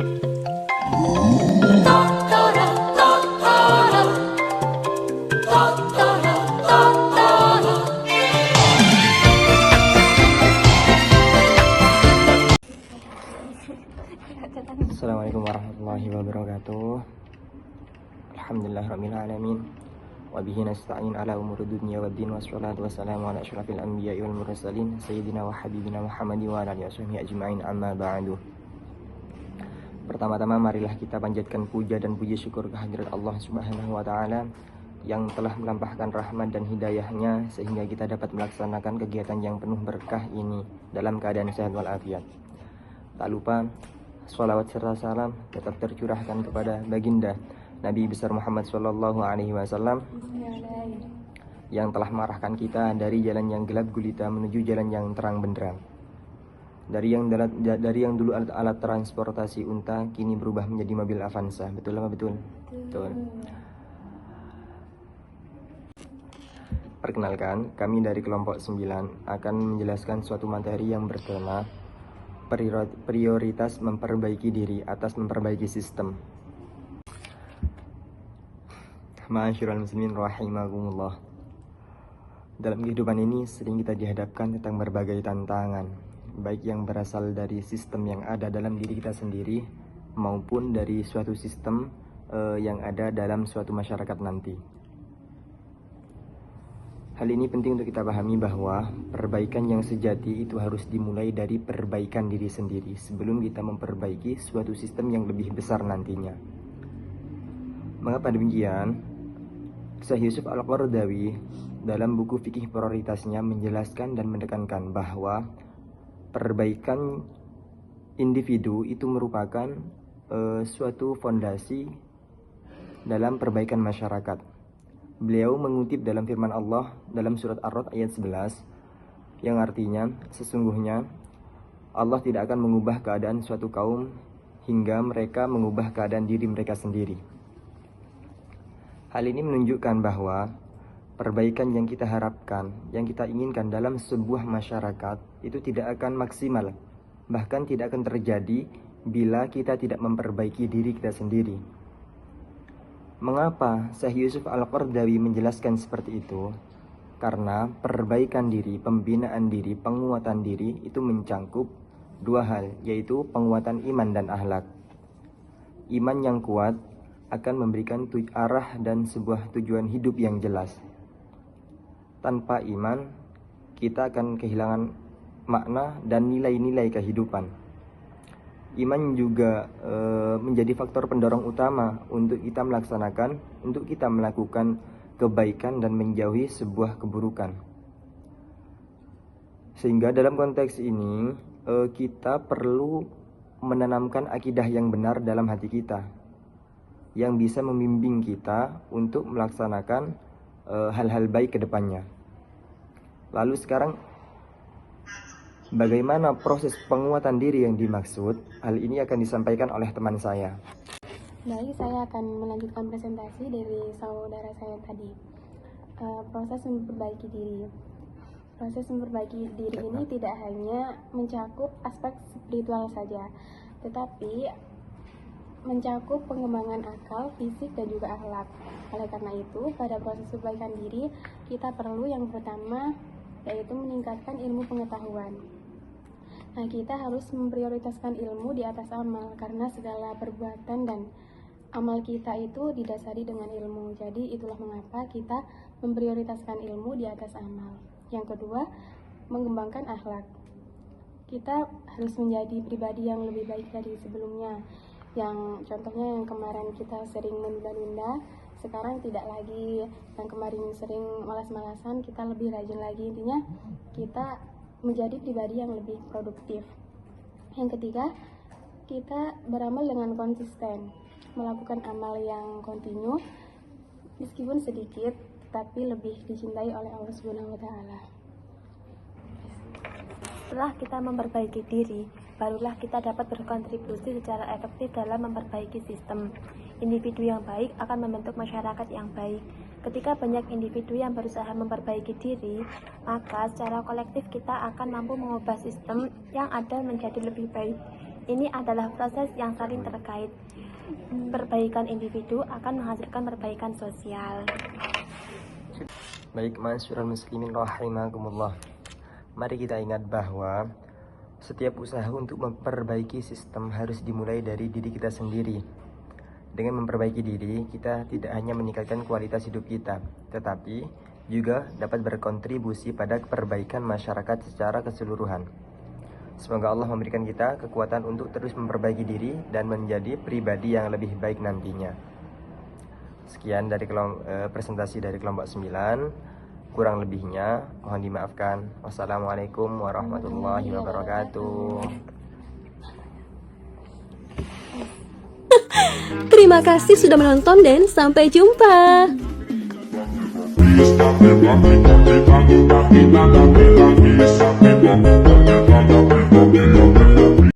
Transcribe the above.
Assalamualaikum warahmatullahi wabarakatuh. Alhamdulillahirabbil alamin. Wa bihi nasta'in ala umuri dunya waddin, wassalatu wassalamu ala asyrafil anbiya'i wal mursalin sayyidina wa habibina Muhammadin wa ala alihi washabbihi ajma'in, amma ba'du. Pertama-tama marilah kita panjatkan puja dan puji syukur kehadirat Allah Subhanahu wa taala yang telah melampahkan rahmat dan hidayahnya sehingga kita dapat melaksanakan kegiatan yang penuh berkah ini dalam keadaan sehat walafiat. Tak lupa sholawat serta salam tetap tercurahkan kepada baginda Nabi besar Muhammad Sallallahu Alaihi Wasallam yang telah mengarahkan kita dari jalan yang gelap gulita menuju jalan yang terang benderang. Dari yang dulu alat transportasi unta kini berubah menjadi mobil Avanza. Betul apa betul? Betul. Perkenalkan, kami dari kelompok 9 akan menjelaskan suatu materi yang bertema prioritas memperbaiki diri atas memperbaiki sistem. Ma'asyiral muslimin rahimakumullah. Dalam kehidupan ini sering kita dihadapkan tentang berbagai tantangan, baik yang berasal dari sistem yang ada dalam diri kita sendiri maupun dari suatu sistem yang ada dalam suatu masyarakat nanti. Hal ini penting untuk kita pahami bahwa perbaikan yang sejati itu harus dimulai dari perbaikan diri sendiri sebelum kita memperbaiki suatu sistem yang lebih besar nantinya. Mengapa demikian? Syekh Yusuf Al-Qaradawi dalam buku fikih prioritasnya menjelaskan dan menekankan bahwa perbaikan individu itu merupakan suatu fondasi dalam perbaikan masyarakat. Beliau mengutip dalam firman Allah dalam surat Ar-Ra'd ayat 11 yang artinya sesungguhnya Allah tidak akan mengubah keadaan suatu kaum hingga mereka mengubah keadaan diri mereka sendiri. Hal ini menunjukkan bahwa perbaikan yang kita harapkan, yang kita inginkan dalam sebuah masyarakat itu tidak akan maksimal, bahkan tidak akan terjadi bila kita tidak memperbaiki diri kita sendiri. Mengapa Syekh Yusuf Al-Qaradawi menjelaskan seperti itu? Karena perbaikan diri, pembinaan diri, penguatan diri itu mencangkup dua hal, yaitu penguatan iman dan akhlak. Iman yang kuat akan memberikan arah dan sebuah tujuan hidup yang jelas. Tanpa iman, kita akan kehilangan makna dan nilai-nilai kehidupan. Iman juga menjadi faktor pendorong utama untuk kita melakukan kebaikan dan menjauhi sebuah keburukan. Sehingga dalam konteks ini kita perlu menanamkan akidah yang benar dalam hati kita, yang bisa membimbing kita untuk melaksanakan hal-hal baik ke depannya. Lalu sekarang bagaimana proses penguatan diri yang dimaksud? Hal ini akan disampaikan oleh teman saya. Baik, saya akan melanjutkan presentasi dari saudara saya tadi. Proses memperbaiki diri. Proses memperbaiki diri ini tidak hanya mencakup aspek spiritual saja, tetapi mencakup pengembangan akal, fisik, dan juga akhlak. Oleh karena itu, pada proses perbaikan diri, kita perlu yang pertama yaitu meningkatkan ilmu pengetahuan. Nah, kita harus memprioritaskan ilmu di atas amal, karena segala perbuatan dan amal kita itu didasari dengan ilmu. Jadi itulah mengapa kita memprioritaskan ilmu di atas amal. Yang kedua, mengembangkan akhlak. Kita harus menjadi pribadi yang lebih baik dari sebelumnya. Yang contohnya yang kemarin kita sering menunda-nunda, sekarang tidak lagi. Yang kemarin sering malas-malasan, kita lebih rajin lagi. Intinya kita menjadi pribadi yang lebih produktif. Yang ketiga, kita beramal dengan konsisten, melakukan amal yang kontinu meskipun sedikit tetapi lebih dicintai oleh Allah Subhanahu wa taala. Setelah kita memperbaiki diri, barulah kita dapat berkontribusi secara efektif dalam memperbaiki sistem. Individu yang baik akan membentuk masyarakat yang baik. Ketika banyak individu yang berusaha memperbaiki diri, maka secara kolektif kita akan mampu mengubah sistem yang ada menjadi lebih baik. Ini adalah proses yang saling terkait. Perbaikan individu akan menghasilkan perbaikan sosial. Baik, ma'asyiral muslimin rahimakumullah. Mari kita ingat bahwa setiap usaha untuk memperbaiki sistem harus dimulai dari diri kita sendiri. Dengan memperbaiki diri, kita tidak hanya meningkatkan kualitas hidup kita, tetapi juga dapat berkontribusi pada perbaikan masyarakat secara keseluruhan. Semoga Allah memberikan kita kekuatan untuk terus memperbaiki diri dan menjadi pribadi yang lebih baik nantinya. Sekian dari presentasi dari kelompok 9. Kurang lebihnya mohon dimaafkan. Wassalamualaikum warahmatullahi wabarakatuh. Terima kasih sudah menonton dan sampai jumpa. Kita